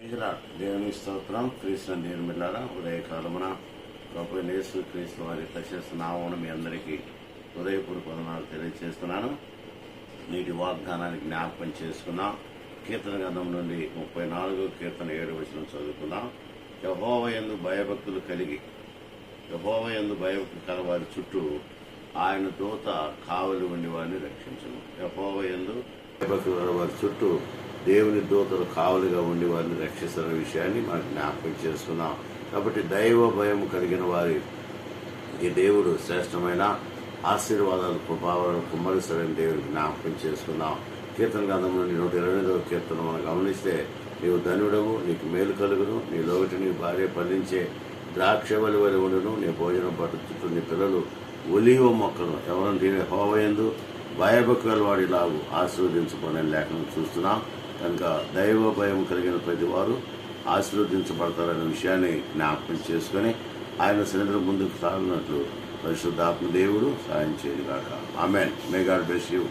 దేవుని స్తోత్రం. క్రీస్తు దేవుని బిడ్డలారా, ఉదయకాలమున ప్రభువైన యేసు క్రీస్తు వారి ప్రశస్త నామమున మీ అందరికీ హృదయపూర్వక వందనాలు తెలియజేస్తున్నాను. నీటి వాగ్దానానికి జ్ఞాపకం చేసుకున్నాం. కీర్తన గ్రంథం నుండి 34 కీర్తన 7 వచనం చదువుకుందాం. యెహోవా యందు భయభక్తులు కలిగి యెహోవా యందు భయభక్తులు కలవారి చుట్టూ ఆయన దూత కావలి ఉండి వారిని రక్షించును. యెహోవా యందు భయభక్తులు కలవారి చుట్టూ దేవుని దూతలు కావలిగా ఉండి వారిని రక్షిస్తున్న విషయాన్ని మనం జ్ఞాపకం చేసుకున్నాం. కాబట్టి దైవ భయం కలిగిన వారి ఈ దేవుడు శ్రేష్టమైన ఆశీర్వాదాలు కృపావరం కుమ్మరిస్తారని దేవుడికి జ్ఞాపకం చేసుకున్నాం. కీర్తన గ్రంథం నుండి 128వ కీర్తన మనం గమనిస్తే, నీవు ధనుడవు, నీకు మేలు కలుగును, నీ లోగటి నీ భార్య ఫలించే ద్రాక్షవలి వలి ఉండును, నీ భోజనం పట్టు చుట్టూ నీ పిల్లలు ఒలీవ మొక్కలు. ఎవరంటే యెహోవా యందు భయభక్తుల వాడిలాగు ఆశీర్వదించుకునే లేఖనం చూస్తున్నాం. కనుక దైవ భయం కలిగిన ప్రతి వారు ఆశీర్వదించబడతారనే విషయాన్ని జ్ఞాపకం చేసుకొని ఆయన సన్నిధిలో ముందుకు సాగినట్లు పరిశుద్ధాత్మ దేవుడు సాయం చేయగాక. ఆమేన్. May God bless you.